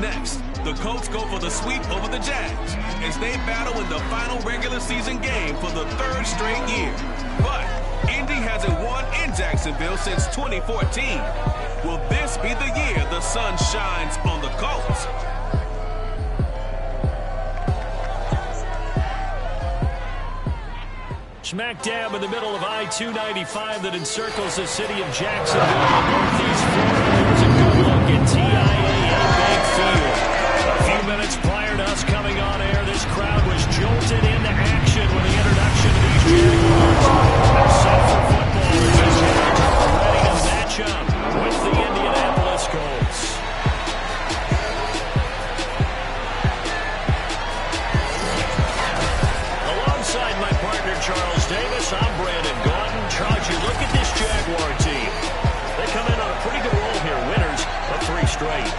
Next, the Colts go for the sweep over the Jags as they battle in the final regular season game for the third straight year. But Indy hasn't won in Jacksonville since 2014. Will this be the year the sun shines on the Colts? Smack dab in the middle of I-295 that encircles the city of Jacksonville in Northeast Florida. There's a good look at TIAA Bank Field. A few minutes prior to us coming on air, this crowd was jolted into action with the introduction of these Jaguars. They're set for football as the Jags are ready to match up with the Indianapolis Colts. Alongside my partner Charles Davis, I'm Brandon Gaudin. Charles, you look at this Jaguar team. They come in on a pretty good roll here, winners of 3 straight.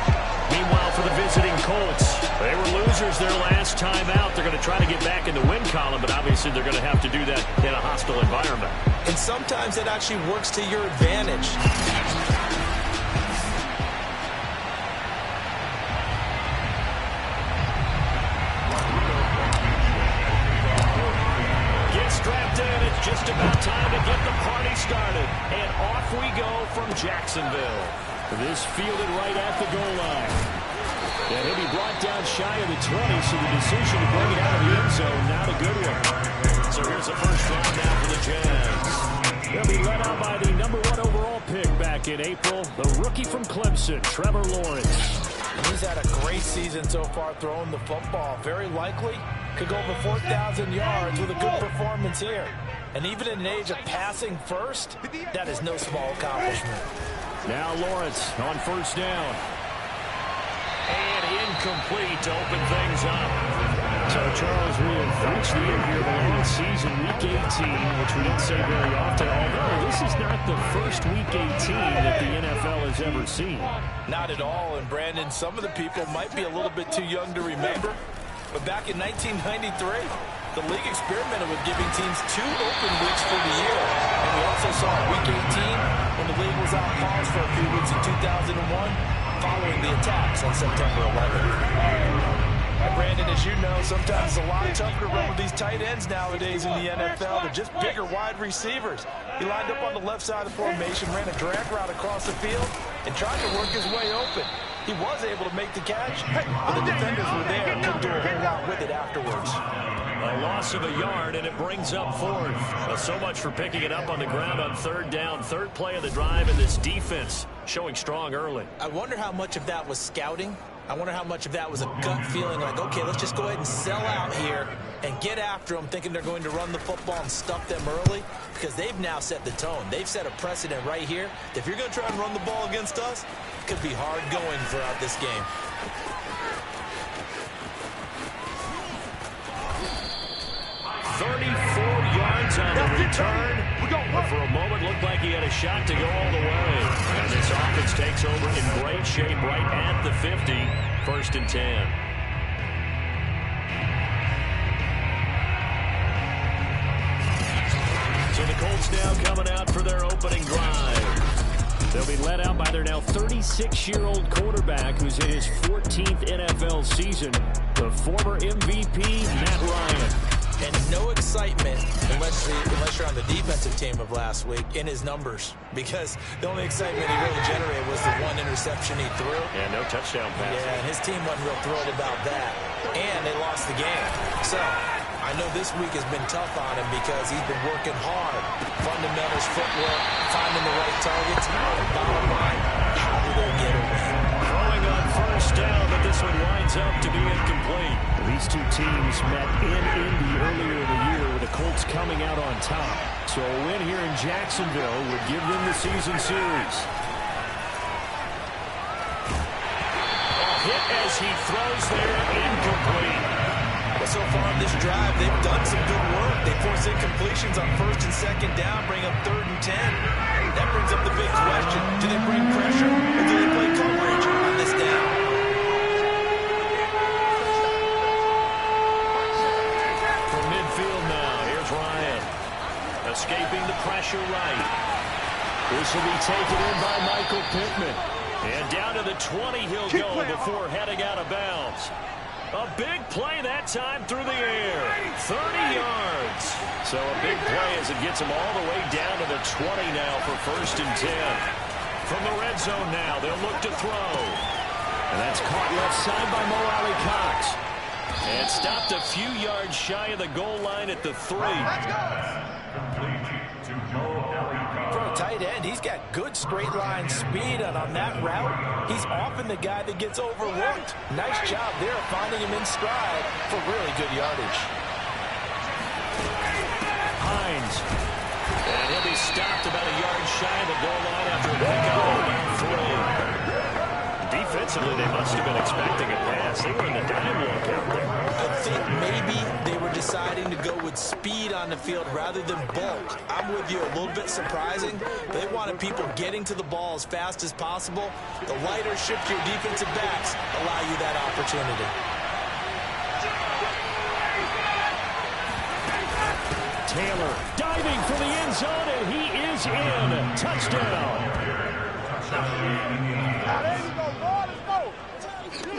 Meanwhile, for the visiting Colts, they were losers their last time out. They're going to try to get back in the win column, but obviously they're going to have to do that in a hostile environment. And sometimes it actually works to your advantage. Strapped in, it's just about time to get the party started. And off we go from Jacksonville. This fielded right at the goal line. And he'll be brought down shy of the 20, so the decision to bring it out of the end zone, not a good one. So here's the first down now for the Jags. They'll be led out by the #1 overall pick back in April, the rookie from Clemson, Trevor Lawrence. He's had a great season so far throwing the football. Very likely could go over 4,000 yards with a good performance here. And even in an age of passing first, that is no small accomplishment. Now Lawrence on first down. And incomplete to open things up. So, Charles, we have reached the end here of the long season, Week 18, which we didn't say very often, although this is not the first Week 18 that the NFL has ever seen. Not at all, and Brandon, some of the people might be a little bit too young to remember, but back in 1993, the league experimented with giving teams 2 open weeks for the year, and we also saw Week 18 when the league was on pause for a few weeks in 2001 following the attacks on September 11th. Brandon, as you know, sometimes it's a lot tougher to run with these tight ends nowadays in the NFL. They're just bigger wide receivers. He lined up on the left side of the formation, ran a drag route across the field, and tried to work his way open. He was able to make the catch, but the defenders were there and couldn't do a whole lot with it afterwards. A loss of a yard, and it brings up 4th. So much for picking it up on the ground on 3rd down. 3rd play of the drive, and this defense showing strong early. I wonder how much of that was scouting. I wonder how much of that was a gut feeling like, okay, let's just go ahead and sell out here and get after them, thinking they're going to run the football and stuff them early, because they've now set the tone. They've set a precedent right here. If you're going to try and run the ball against us, it could be hard going throughout this game. Yards on the return, but for a moment looked like he had a shot to go all the way. And this offense takes over in great shape right at the 50, 1st and 10. So the Colts now coming out for their opening drive. They'll be led out by their now 36-year-old quarterback who's in his 14th NFL season, the former MVP, Matt Ryan. And no excitement unless you're on the defensive team of last week in his numbers, because the only excitement he really generated was the 1 interception he threw. And no touchdown pass. Yeah, and his team wasn't real thrilled about that. And they lost the game. So I know this week has been tough on him because he's been working hard. Fundamentals, footwork, finding the right targets. Bottom line, how do they get a win? Throwing on first down, but this one winds up to be incomplete. These 2 teams met in Indy earlier in the year with the Colts coming out on top. So a win here in Jacksonville would give them the season series. A hit as he throws there, incomplete. Well, so far on this drive, they've done some good work. They force incompletions on 1st and 2nd down, bring up 3rd and 10. That brings up the big question. Do they bring pressure or do they play coverage on this down? From midfield now, here's Ryan. Escaping the pressure right. This will be taken in by Michael Pittman. And down to the 20 he'll go before heading out of bounds. A big play that time through the air. 30 yards. So a big play as it gets him all the way down to the 20 now for 1st and 10. From the red zone now, they'll look to throw. And that's caught left side by Mo Alley-Cox. And stopped a few yards shy of the goal line at the 3. For a tight end, he's got good straight line speed, and on that route, he's often the guy that gets overlooked. Nice job there finding him in stride for really good yardage. Hines. And he'll be stopped about a yard shy of the goal line after a pickup of about 3. Defensively, they must have been expecting a pass. They were in the dime look out there. I think maybe they were deciding to go with speed on the field rather than bulk. I'm with you, a little bit surprising. They wanted people getting to the ball as fast as possible. The lighter, shiftier defensive backs allow you that opportunity. Taylor diving for the end zone, and he is in. Touchdown.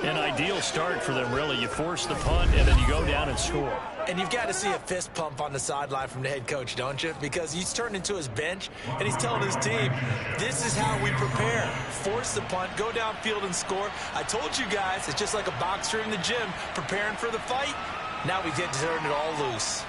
An ideal start for them, really. You force the punt, and then you go down and score. And you've got to see a fist pump on the sideline from the head coach, don't you? Because he's turned into his bench, and he's telling his team, this is how we prepare. Force the punt, go downfield and score. I told you guys, it's just like a boxer in the gym preparing for the fight. Now we get to turn it all loose.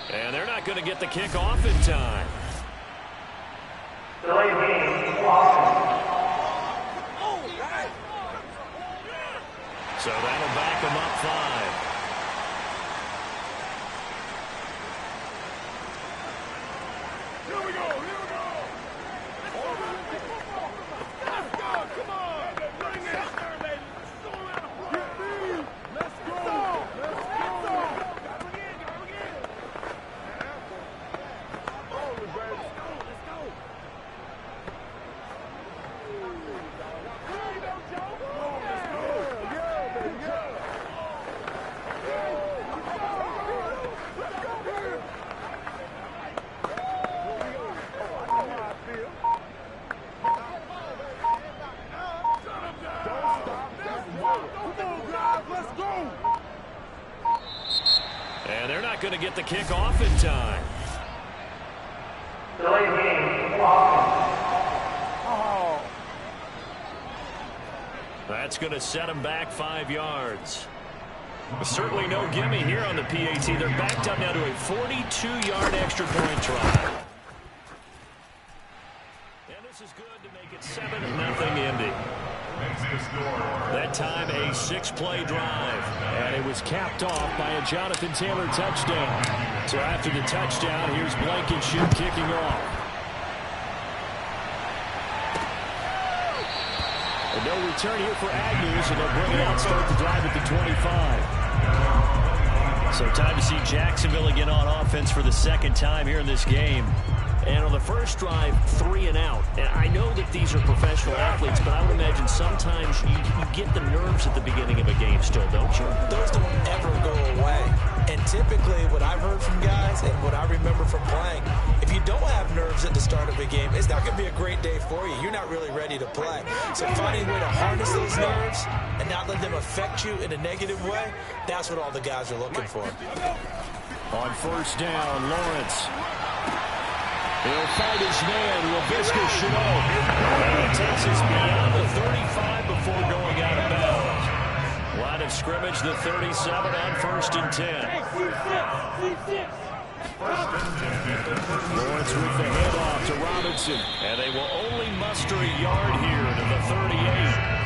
And they're not going to get the kick off in time. So that'll back them up 5. And they're not going to get the kick off in time. That's going to set them back 5 yards. Certainly no gimme here on the PAT. They're backed up now to a 42-yard extra point try. And this is good to make it 7-0 Indy. That time a 6-play drive. And it was capped off by a Jonathan Taylor touchdown. So after the touchdown, here's Blankenship kicking off. And no return here for Agnew, so they'll bring it out, start the drive at the 25. So time to see Jacksonville again on offense for the second time here in this game. And on the first drive, 3 and out. And I know that these are professional athletes, but I would imagine sometimes you get the nerves at the beginning of a game still, don't you? Those don't ever go away. And typically what I've heard from guys and what I remember from playing, if you don't have nerves at the start of a game, it's not going to be a great day for you. You're not really ready to play. So finding a way to harness those nerves and not let them affect you in a negative way, that's what all the guys are looking for. On first down, Lawrence. He'll fight his man, Laviska Shenault. And he takes us beyond the 35 before going out of bounds. Line of scrimmage, the 37 on 1st and 10. Lawrence with the handoff to Robinson. And they will only muster a yard here to the 38.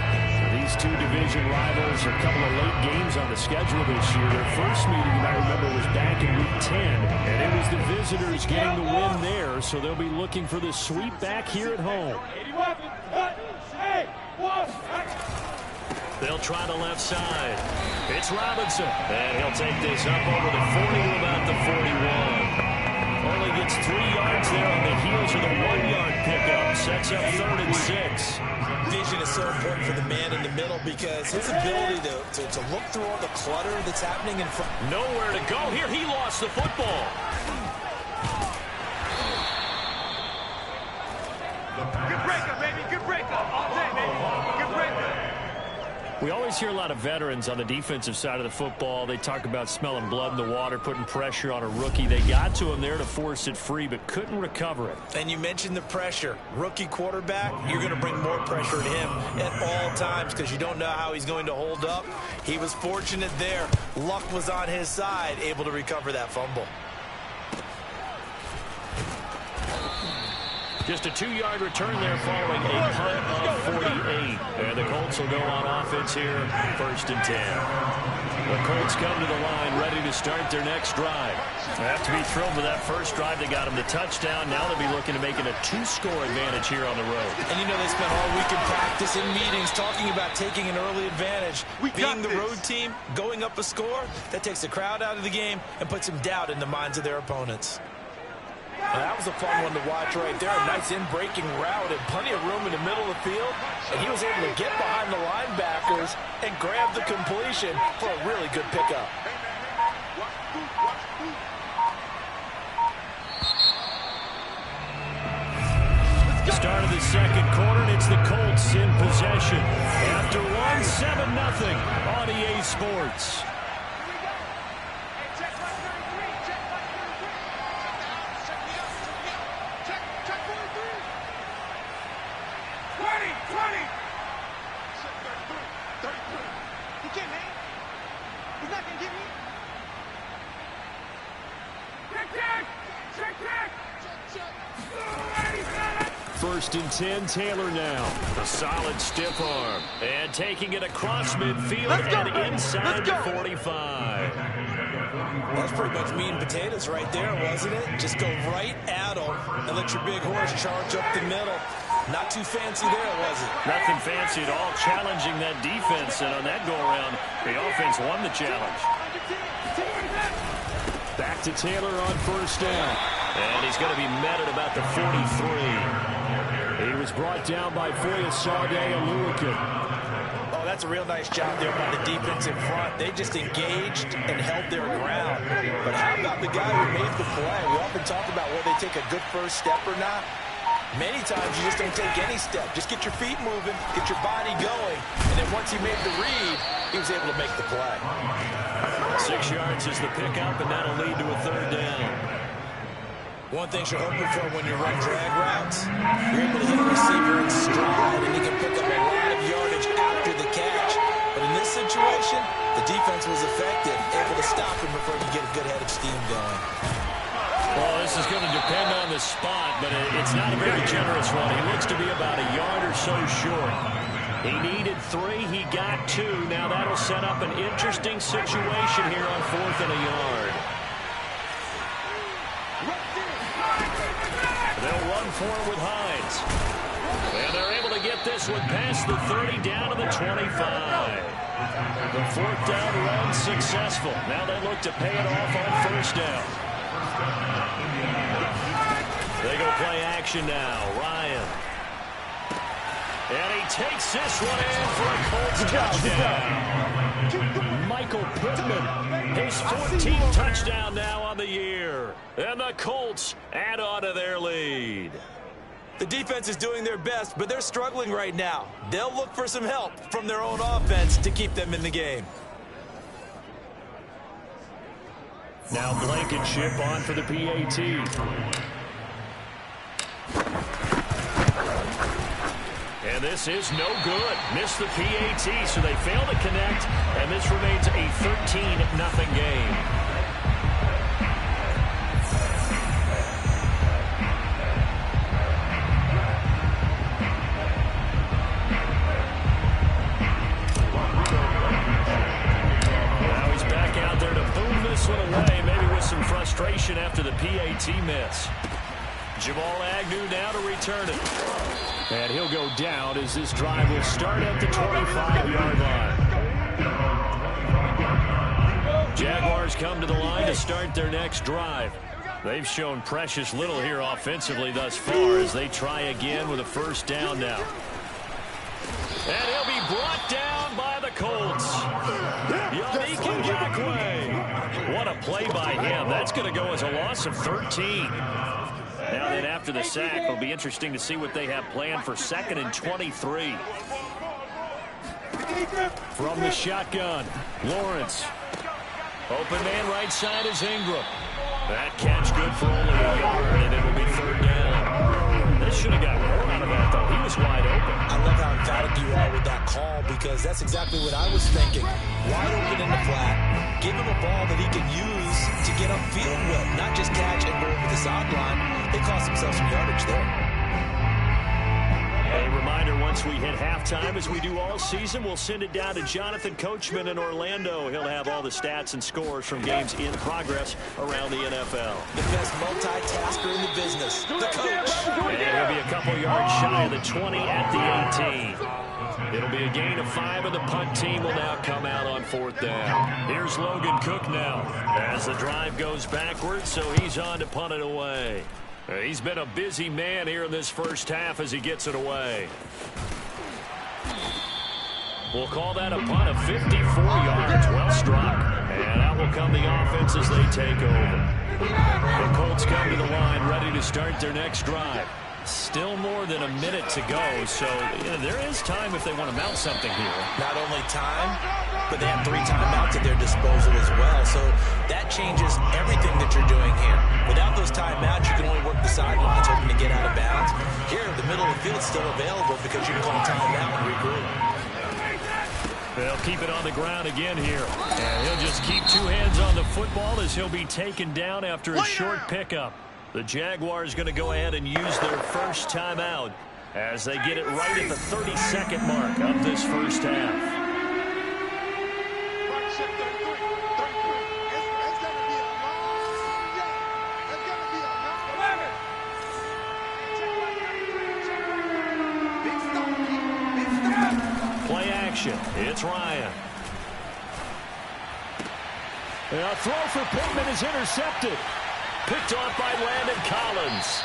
These two division rivals, a couple of late games on the schedule this year. Their first meeting, you might remember, was back in Week 10. And it was the visitors getting the win there, so they'll be looking for the sweep back here at home. They'll try the left side. It's Robinson. And he'll take this up over the 40 to about the 41. Only gets 3 yards there on the heels of the 1-yard pickup. Sets up 3rd and 6. Vision is so important for the man in the middle because his ability to look through all the clutter that's happening in front. Nowhere to go here. He lost the football. Good breaker, baby. Good breaker. All day, baby. Good breaker. We always hear a lot of veterans on the defensive side of the football. They talk about smelling blood in the water, putting pressure on a rookie. They got to him there to force it free, but couldn't recover it. And you mentioned the pressure. Rookie quarterback, you're going to bring more pressure to him at all times because you don't know how he's going to hold up. He was fortunate there. Luck was on his side, able to recover that fumble. Just a 2-yard return there following a punt of 48. And the Colts will go on offense here, 1st and 10. The Colts come to the line ready to start their next drive. They have to be thrilled with that first drive. They got them the touchdown. Now they'll be looking to make it a 2-score advantage here on the road. And you know they spent all week in practice in meetings talking about taking an early advantage. Being the road team, going up a score, that takes the crowd out of the game and puts some doubt in the minds of their opponents. Now, that was a fun one to watch right there. A nice in-breaking route and plenty of room in the middle of the field. And he was able to get behind the linebackers and grab the completion for a really good pickup. Start of the second quarter, and it's the Colts in possession. After one, 7-0 on EA Sports. First and 10, Taylor now. A solid stiff arm. And taking it across midfield and inside the 45. That's pretty much meat and potatoes right there, wasn't it? Just go right at them and let your big horse charge up the middle. Not too fancy there, was it? Nothing fancy at all, challenging that defense. And on that go-around, the offense won the challenge. Back to Taylor on first down. And he's going to be met at about the 43. He was brought down by Foyesade Ivywk18. Oh, that's a real nice job there by the defense in front. They just engaged and held their ground. But how about the guy who made the play? We often talk about whether they take a good first step or not. Many times you just don't take any step. Just get your feet moving, get your body going. And then once he made the read, he was able to make the play. 6 yards is the pickup, and that'll lead to a 3rd down. One thing you're hoping for when you run drag routes, you're able to hit a receiver in stride, and he can pick up a lot of yardage after the catch. But in this situation, the defense was effective, able to stop him before you get a good head of steam going. Well, this is going to depend on the spot, but it's not a very generous one. He looks to be about a yard or so short. He needed 3. He got 2. Now that'll set up an interesting situation here on 4th and a yard. They'll run for it with Hines. And they're able to get this one past the 30 down to the 25. The 4th down run successful. Now they look to pay it off on first down. They go play action now. Ryan. And he takes this one in for a Colts touchdown. Michael Pittman, his 14th touchdown now on the year. And the Colts add on to their lead. The defense is doing their best, but they're struggling right now. They'll look for some help from their own offense to keep them in the game. Now Blankenship on for the PAT. And this is no good. Missed the PAT, so they fail to connect, and this remains a 13-0 game. Now he's back out there to boom this one away, maybe with some frustration after the PAT miss. Jamal Agnew now to return it. And he'll go down as this drive will start at the 25-yard line. Jaguars come to the line to start their next drive. They've shown precious little here offensively thus far as they try again with a first down now. And he'll be brought down by the Colts. Ivywk18. What a play by him. That's going to go as a loss of 13. Now then, after the sack, it'll be interesting to see what they have planned for 2nd and 23. From the shotgun, Lawrence. Open man right side is Ingram. That catch good for only a yard, and it'll be 3rd down. This should have got more out of that, though. He was wide open. I love how emphatic you are with that call because that's exactly what I was thinking. Wide open in the flat. Give him a ball that he can use to get upfield with, not just catch and go over the sideline. They cost themselves some yardage there. A reminder, once we hit halftime, as we do all season, we'll send it down to Jonathan Coachman in Orlando. He'll have all the stats and scores from games in progress around the NFL. The best multitasker in the business, the coach. And he'll be a couple yards shy of the 20 at the 18. It'll be a gain of 5, and the punt team will now come out on 4th down. Here's Logan Cook now as the drive goes backwards, so he's on to punt it away. He's been a busy man here in this first half as he gets it away. We'll call that a punt of 54 yards. Well struck. And out will come the offense as they take over. The Colts come to the line ready to start their next drive. Still more than a minute to go, so there is time if they want to mount something here. Not only time, but they have 3 timeouts at their disposal as well. So that changes everything that you're doing here. Without those timeouts, you can only work the sidelines, hoping to get out of bounds. Here, the middle of the field is still available because you can call timeout and regroup. They'll keep it on the ground again here. And he'll just keep 2 hands on the football as he'll be taken down after a short pickup. The Jaguars going to go ahead and use their first timeout as they get it right at the 32nd mark of this first half. Play action. It's Ryan. A throw for Pittman is intercepted. Picked off by Landon Collins.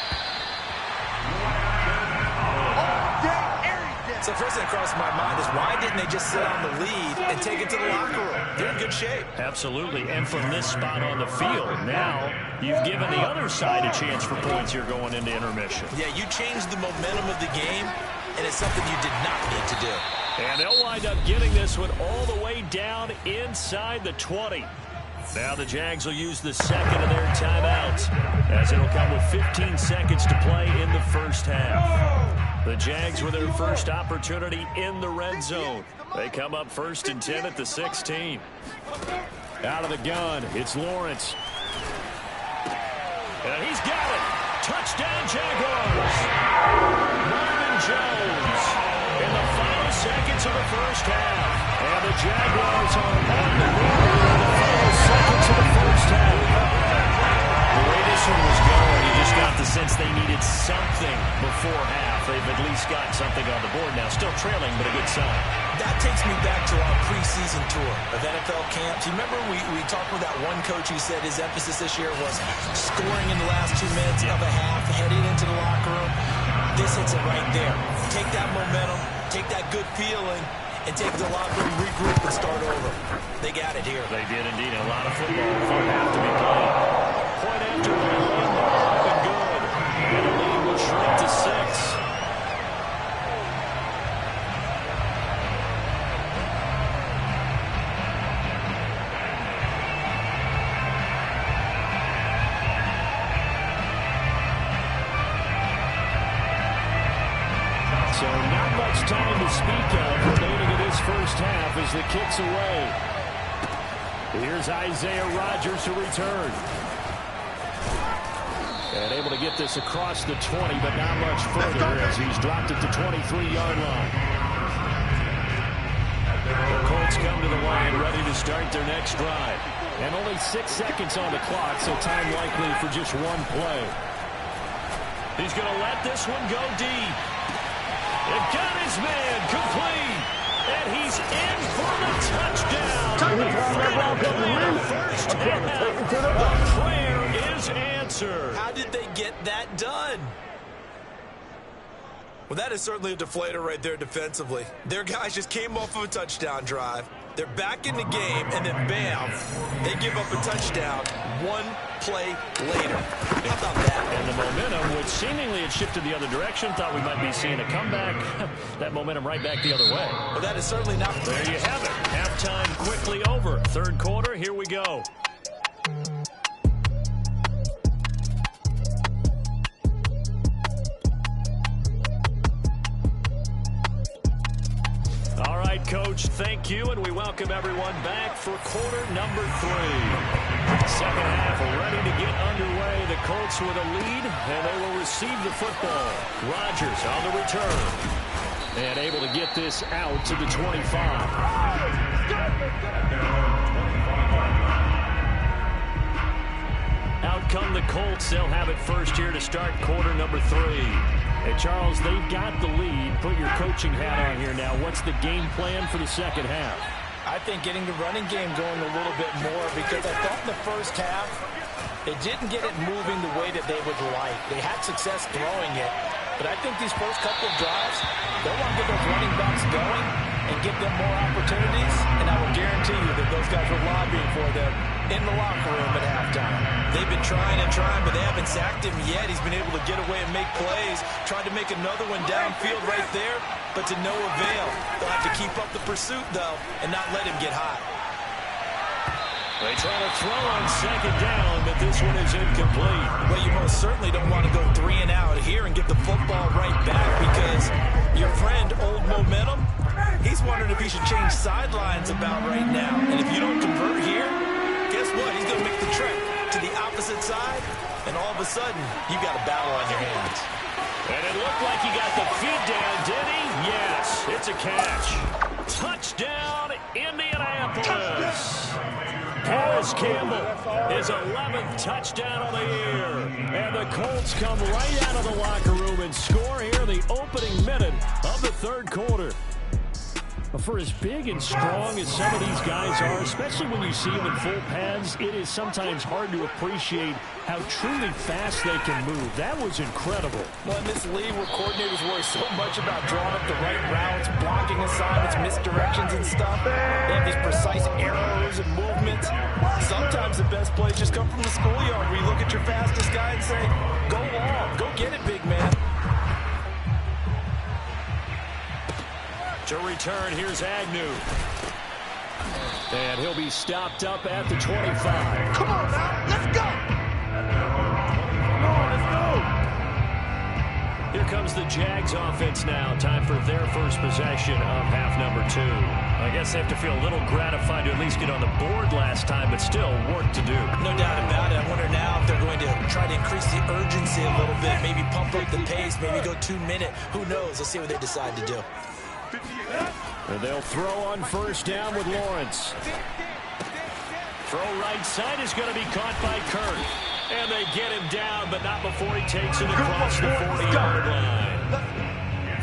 So first thing that crossed my mind is why didn't they just sit on the lead and take it to the locker room? They're in good shape. Absolutely. And from this spot on the field, now you've given the other side a chance for points here going into intermission. Yeah, you changed the momentum of the game, and it's something you did not need to do. And they'll wind up getting this one all the way down inside the 20. Now the Jags will use the second of their timeouts as it'll come with 15 seconds to play in the first half. The Jags with their first opportunity in the red zone. They come up 1st and 10 at the 16. Out of the gun, it's Lawrence. And he's got it. Touchdown Jaguars. Marvin Jones in the final seconds of the first half. And the Jaguars are on the board in the final seconds of the first half. The way this one was going, you just got the sense they needed something before half. They've at least got something on the board now. Still trailing, but a good sign. That takes me back to our preseason tour of NFL camps. You remember we talked with that one coach who said his emphasis this year was scoring in the last 2 minutes of a half, heading into the locker room. This hits it right there. Take that momentum, take that good feeling, and take the locker room, regroup, and start over. They got it here. They did indeed. A lot of football will have to be played. Point after one, up and good. And the lead will shrink to 6. So not much time to speak of remaining in this first half as the kick's away. Here's Isaiah Rodgers to return. And able to get this across the 20, but not much further as he's dropped at the 23-yard line. The Colts come to the line ready to start their next drive. And only 6 seconds on the clock, so time likely for just one play. He's going to let this one go deep. got his man complete. And he's in for the touchdown. The first half. The prayer is answered. How did they get that done? Well, that is certainly a deflator right there defensively. Their guys just came off of a touchdown drive. They're back in the game, and then bam, they give up a touchdown one play later. How about that? And the momentum, which seemingly had shifted the other direction, thought we might be seeing a comeback. That momentum right back the other way. Well, that is certainly not. There you have it. Halftime quickly over. Third quarter, here we go. All right, Coach, thank you, and we welcome everyone back for quarter number 3. Second half ready to get underway. The Colts with a lead, and they will receive the football. Rodgers on the return, and able to get this out to the 25. Out come the Colts. They'll have it first here to start quarter number 3. Hey, Charles, they've got the lead. Put your coaching hat on here now. What's the game plan for the second half? I think getting the running game going a little bit more, because I thought in the first half they didn't get it moving the way that they would like. They had success throwing it, but I think these first couple of drives, they'll want to get those running backs going and give them more opportunities, and I will guarantee you that those guys were lobbying for them in the locker room at halftime. They've been trying and trying, but they haven't sacked him yet. He's been able to get away and make plays. Tried to make another one downfield right there, but to no avail. They'll have to keep up the pursuit, though, and not let him get hot. They try to throw on second down, but this one is incomplete. Well, you most certainly don't want to go 3 and out here and get the football right back, because your friend, Old Momentum, he's wondering if he should change sidelines about right now. And if you don't convert here, guess what? He's going to make the trek to the opposite side, and all of a sudden, you got a battle on your hands. And it looked like he got the feet down, did he? Yes, it's a catch. Touchdown, Indianapolis. Paris Campbell, his 11th touchdown of the year. And the Colts come right out of the locker room and score here in the opening minute of the third quarter. For as big and strong as some of these guys are, especially when you see them in full pads, it is sometimes hard to appreciate how truly fast they can move. That was incredible. Well, in this league where coordinators worry so much about drawing up the right routes, blocking assignments, misdirections and stuff, they have these precise arrows and movements. Sometimes the best plays just come from the schoolyard, where you look at your fastest guy and say, go long, go get it, big man. To return, here's Agnew. And he'll be stopped up at the 25. Come on now, let's go! Come on, let's go! Here comes the Jags offense now. Time for their first possession of half number 2. I guess they have to feel a little gratified to at least get on the board last time, but still work to do. No doubt about it. I wonder now if they're going to try to increase the urgency a little bit, maybe pump up the pace, maybe go 2 minute. Who knows? Let's see what they decide to do. And they'll throw on first down with Lawrence. Throw right side is going to be caught by Kirk. And they get him down, but not before he takes it across the 40-yard line.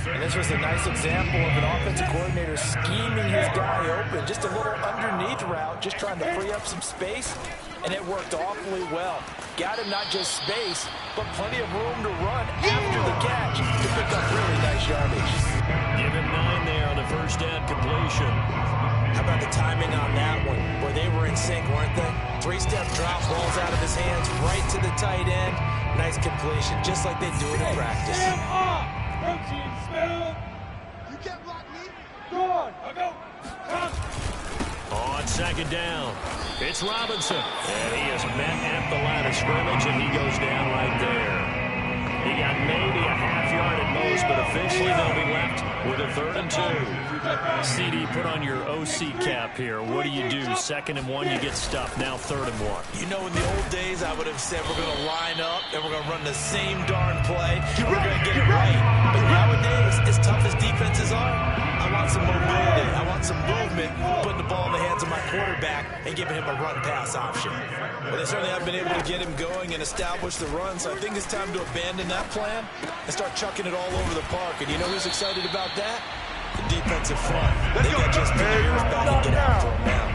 And this was a nice example of an offensive coordinator scheming his guy open. Just a little underneath route, just trying to free up some space. And it worked awfully well. Got him not just space, but plenty of room to run after the catch to pick up really nice yardage. Give him 9 there on the first down completion. How about the timing on that one? Boy, they were in sync, weren't they? 3-step drop, balls out of his hands, right to the tight end. Nice completion, just like they do it in practice. You can't block me. Go on, I'll go. On second down, it's Robinson. And he is met at the line of scrimmage, and he goes down right there. He got maybe a half yard at most, but officially they'll be left with a 3rd and 2. CD, put on your OC cap here. What do you do? 2nd and 1, you get stuffed. Now 3rd and 1. You know, in the old days, I would have said we're going to line up and we're going to run the same darn play. We're going to get it right. But nowadays, as tough as defenses are, I want some mobility. I want some movement, putting the ball in the hands of my quarterback and giving him a run-pass option. Well, they certainly haven't been able to get him going and establish the run, so I think it's time to abandon that plan and start chucking it all over the park. And you know who's excited about that? The defensive front. They got just their ears back and get after him now.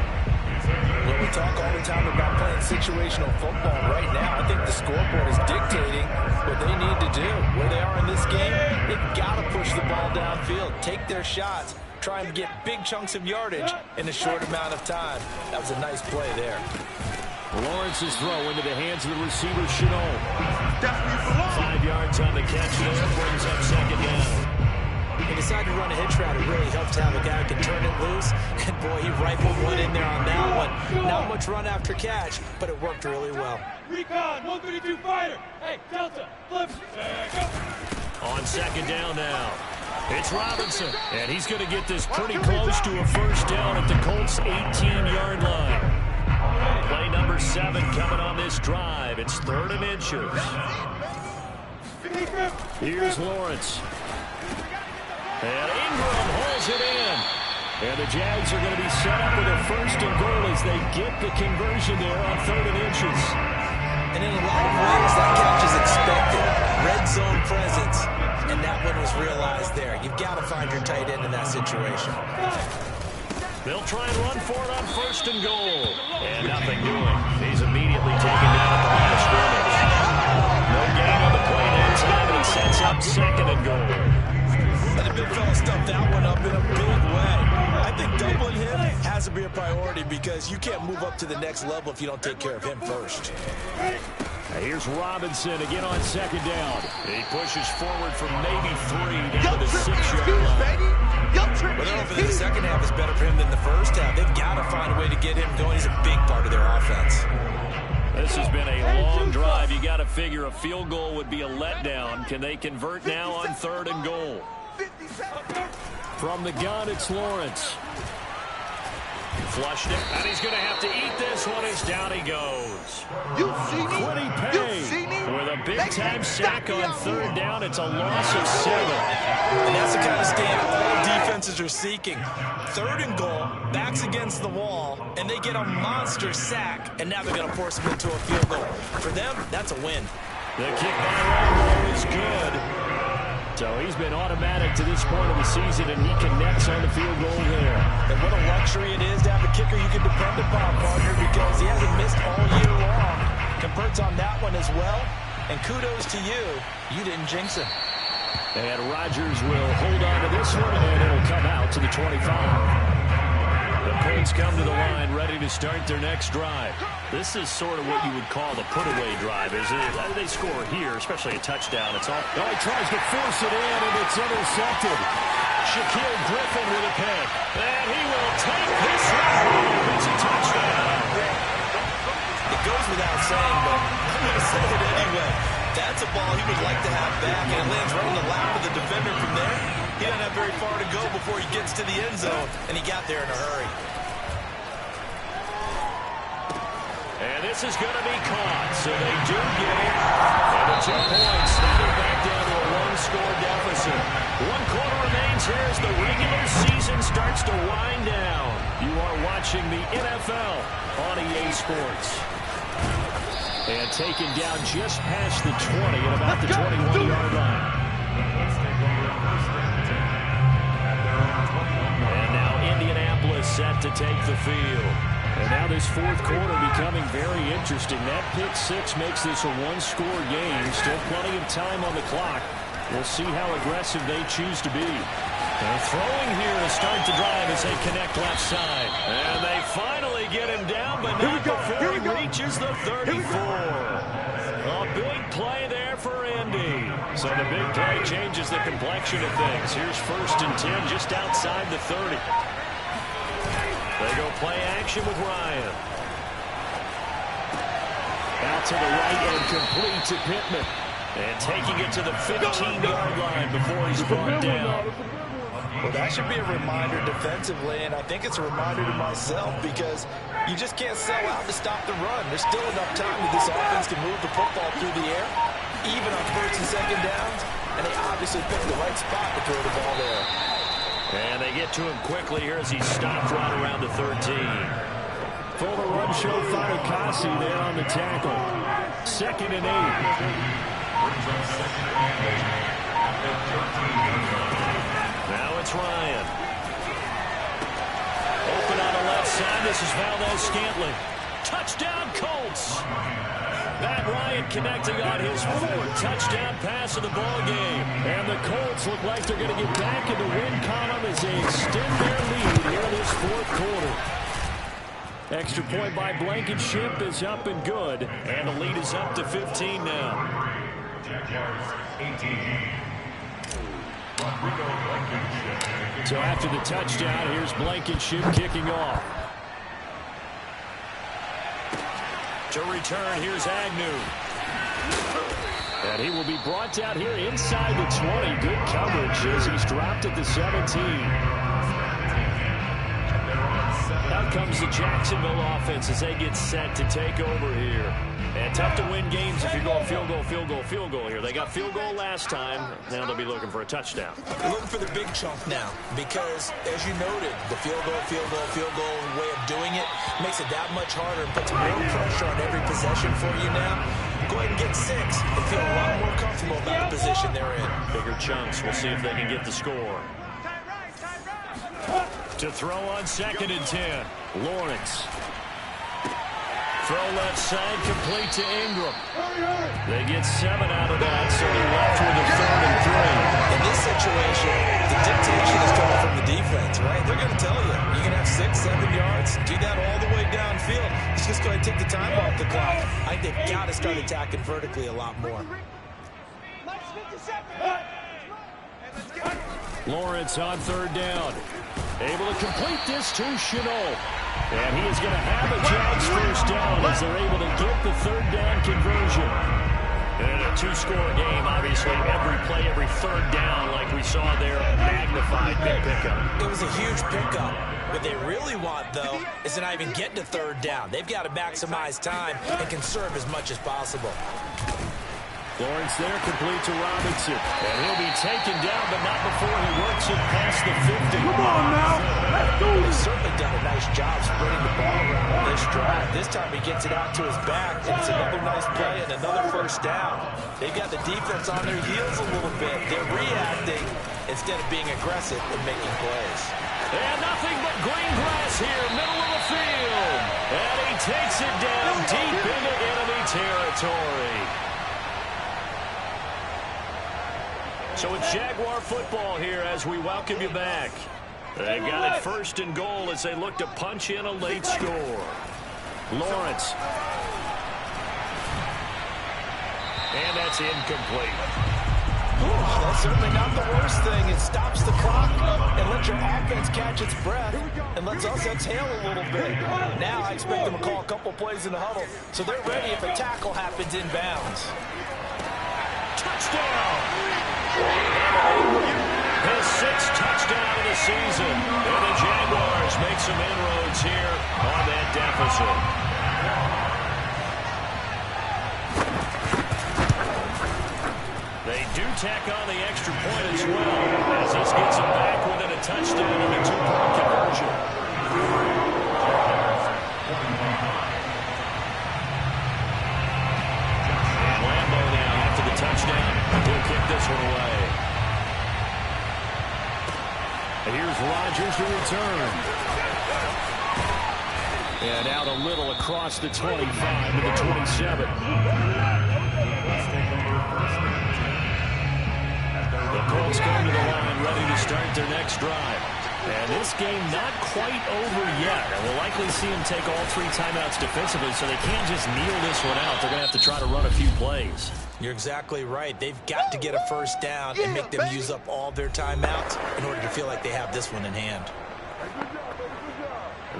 Well, we talk all the time about playing situational football. Right now, I think the scoreboard is dictating what they need to do. Where they are in this game, they've got to push the ball downfield, take their shots, try and get big chunks of yardage in a short amount of time. That was a nice play there. Lawrence's throw into the hands of the receiver, Chenault. 5 yards on the catch there, brings up second down. He decided to run a hitch route. It really helps to have a guy who can turn it loose. And boy, he rifled one in there on that one. Not much run after catch, but it worked really well. Recon, 132 fighter. Hey, Delta, flip. On second down now. It's Robinson, and he's going to get this pretty close to a first down at the Colts' 18-yard line. Play number 7 coming on this drive. It's 3rd and inches. Here's Lawrence. And Ingram holds it in. And the Jags are going to be set up with a first and goal as they get the conversion there on 3rd and inches. And in a lot of ways, that catch is expected. Red zone presence. And that one was realized there. You've got to find your tight end in that situation. They'll try and run for it on 1st and goal. And nothing doing. He's immediately taken down at the line of scrimmage. No gain on the play that time, and he sets up 2nd and goal. And the big fella stuffed that one up in a big way. I think doubling him has to be a priority because you can't move up to the next level if you don't take care of him first. Now here's Robinson again on 2nd down. He pushes forward from maybe 3 down to the 6-yard line. Well, their offense in the second half is better for him than the first half. They've got to find a way to get him going. He's a big part of their offense. This has been a long drive. You got to figure a field goal would be a letdown. Can they convert now on 3rd and goal? From the gun, it's Lawrence. Flushed it, and he's going to have to eat this one as down he goes. Quiddy Pay with a big-time sack on 3rd down. It's a loss of 7. And that's the kind of stand all defenses are seeking. 3rd and goal, backs against the wall, and they get a monster sack, and now they're going to force them into a field goal. For them, that's a win. The kick by Rambo is good. So he's been automatic to this point of the season, and he connects on the field goal there. And what a luxury it is to have a kicker you can depend upon, partner, because he hasn't missed all year long. Converts on that one as well. And kudos to you. You didn't jinx him. And Rodgers will hold on to this one, and it'll come out to the 25. The Colts come to the line, ready to start their next drive. This is sort of what you would call the put-away drive, isn't it? They score here, especially a touchdown. It's all. Oh, he tries to force it in, and it's intercepted. Shaquille Griffin with a pick. And he will take this one. It's a touchdown. It goes without saying, but I'm going to say it anyway. That's a ball he would like to have back, and it lands right in the lap of the defender from there. He doesn't have very far to go before he gets to the end zone, and he got there in a hurry. And this is going to be caught, so they do get it. And the 2 points, now they're back down to a 1-score deficit. 1 quarter remains here as the regular season starts to wind down. You are watching the NFL on EA Sports. And taken down just past the 20 at about the 21-yard line. And now Indianapolis set to take the field. And now this 4th quarter becoming very interesting. That pick 6 makes this a 1-score game. Still plenty of time on the clock. We'll see how aggressive they choose to be. They're throwing here to start the drive as they connect left side. And they finally get him down, but not before he reaches the 34. A big play there for Indy. So the big play changes the complexion of things. Here's 1st and 10 just outside the 30. They go play action with Ryan. Out to the right and complete to Pittman. And taking it to the 15-yard line before he's brought down. Well, that should be a reminder defensively, and I think it's a reminder to myself because you just can't sell out to stop the run. There's still enough time that this offense can move the football through the air, even on 1st and 2nd downs, and they obviously picked the right spot to throw the ball there. And they get to him quickly here as he stopped right around the 13. For the run show, Fatukasi there on the tackle. 2nd and 8. Now it's Ryan. Open on the left side. This is Valdez-Scantling. Touchdown, Colts. Matt Ryan connecting on his 4th touchdown pass of the ball game. And the Colts look like they're going to get back in the win column as they extend their lead here in this 4th quarter. Extra point by Blankenship is up and good. And the lead is up to 15 now. So after the touchdown, here's Blankenship kicking off. To return, here's Agnew. And he will be brought down here inside the 20. Good coverage as he's dropped at the 17. Out comes the Jacksonville offense as they get set to take over here. And tough to win games if you're going field goal, field goal, field goal here. They got field goal last time. Now they'll be looking for a touchdown. They're looking for the big chunk now because, as you noted, the field goal way of doing it makes it that much harder and puts more pressure on every possession for you now. Go ahead and get 6 and feel a lot more comfortable about the position they're in. Bigger chunks. We'll see if they can get the score. To throw on 2nd and 10. Lawrence. Throw left side, complete to Ingram. They get 7 out of that, so they're left with a 3rd and 3. In this situation, the dictation is coming from the defense, right? They're going to tell you, you can have 6, 7 yards, do that all the way downfield. Let's just go ahead and take the time off the clock. I think they've got to start attacking vertically a lot more. Lawrence on 3rd down. Able to complete this to Chenault. And he is going to have a Jags first down as they're able to get the 3rd down conversion. And a 2-score game, obviously, every play, every 3rd down, like we saw there, magnified big pickup. It was a huge pickup. What they really want, though, is to not even get to 3rd down. They've got to maximize time and conserve as much as possible. Lawrence there, complete to Robinson. And he'll be taken down, but not before he works it past the 50. Come on now. Let's do They've this. certainly done a nice job spreading the ball around on this drive. This time he gets it out to his back, and it's another nice play and another first down. They've got the defense on their heels a little bit. They're reacting instead of being aggressive and making plays. And nothing but green grass here, middle of the field. And he takes it down deep into enemy territory. So it's Jaguar football here as we welcome you back. They got it 1st and goal as they look to punch in a late score. Lawrence. And that's incomplete. That's certainly not the worst thing. It stops the clock and lets your offense catch its breath and lets us exhale a little bit. Now I expect them to call a couple plays in the huddle so they're ready if a tackle happens inbounds. Touchdown! His 6th touchdown of the season. And the Jaguars make some inroads here on that deficit. They do tack on the extra point as well, as this gets them back within a touchdown and a 2-point conversion. And Lambo now after the touchdown. He'll kick this one away. And here's Rodgers to return. And out a little across the 25 to the 27. The Colts come to the line ready to start their next drive. And this game not quite over yet. And we'll likely see them take all 3 timeouts defensively, so they can't just kneel this one out. They're going to have to try to run a few plays. You're exactly right. They've got to get a first down and make them use up all their timeouts in order to feel like they have this one in hand.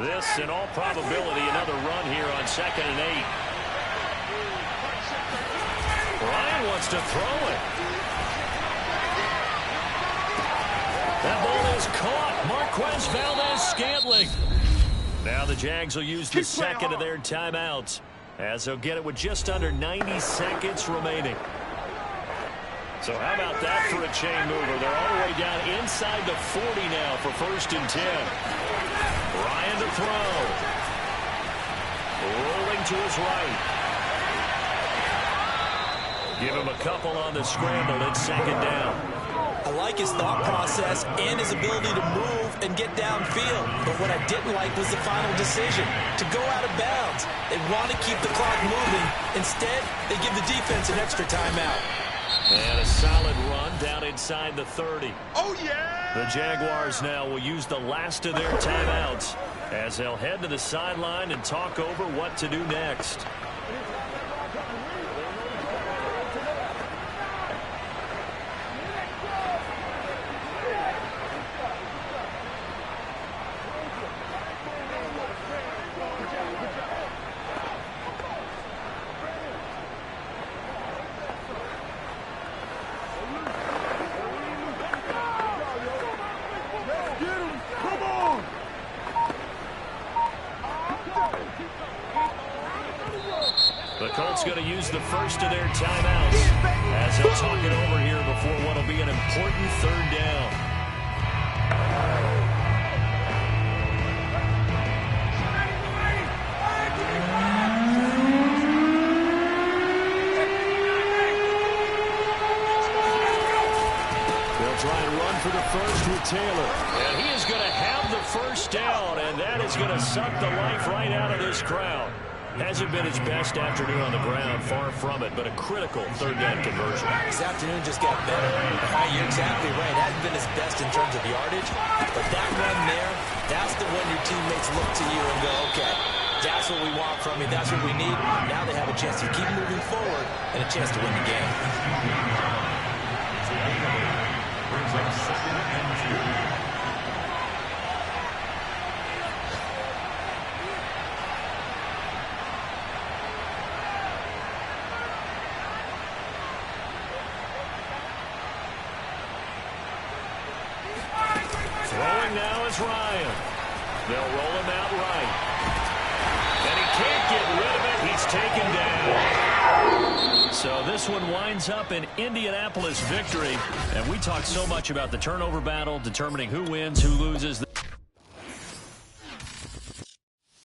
This, in all probability, another run here on 2nd and 8. Ryan wants to throw it. That ball is caught. Marquez Valdez-Scantling. Now the Jags will use the 2nd of their timeouts, as they'll get it with just under 90 seconds remaining. So how about that for a chain mover? They're all the way down inside the 40 now for 1st and 10. Ryan to throw. Rolling to his right. Give him a couple on the scramble. It's second down. I like his thought process and his ability to move and get downfield. But what I didn't like was the final decision, to go out of bounds. They want to keep the clock moving. Instead, they give the defense an extra timeout. And a solid run down inside the 30. Oh, yeah! The Jaguars now will use the last of their timeouts as they'll head to the sideline and talk over what to do next. The Colts going to use the first of their timeouts as they'll talk it over here before what will be an important third down. They'll try and run for the first with Taylor. And he is going to have the first down, and that is going to suck the life right out of this crowd. Hasn't been his best afternoon on the ground, far from it, but a critical third down conversion. His afternoon just got better. You're exactly right. Hasn't been his best in terms of yardage, but that run there, that's the one your teammates look to you and go, okay, that's what we want from you. That's what we need. Now they have a chance to keep moving forward and a chance to win the game. Brings up second and 2. Throwing now is Ryan. They'll roll him out right. And he can't get rid of it. He's taken down. So this one winds up an Indianapolis victory. And we talk so much about the turnover battle, determining who wins, who loses.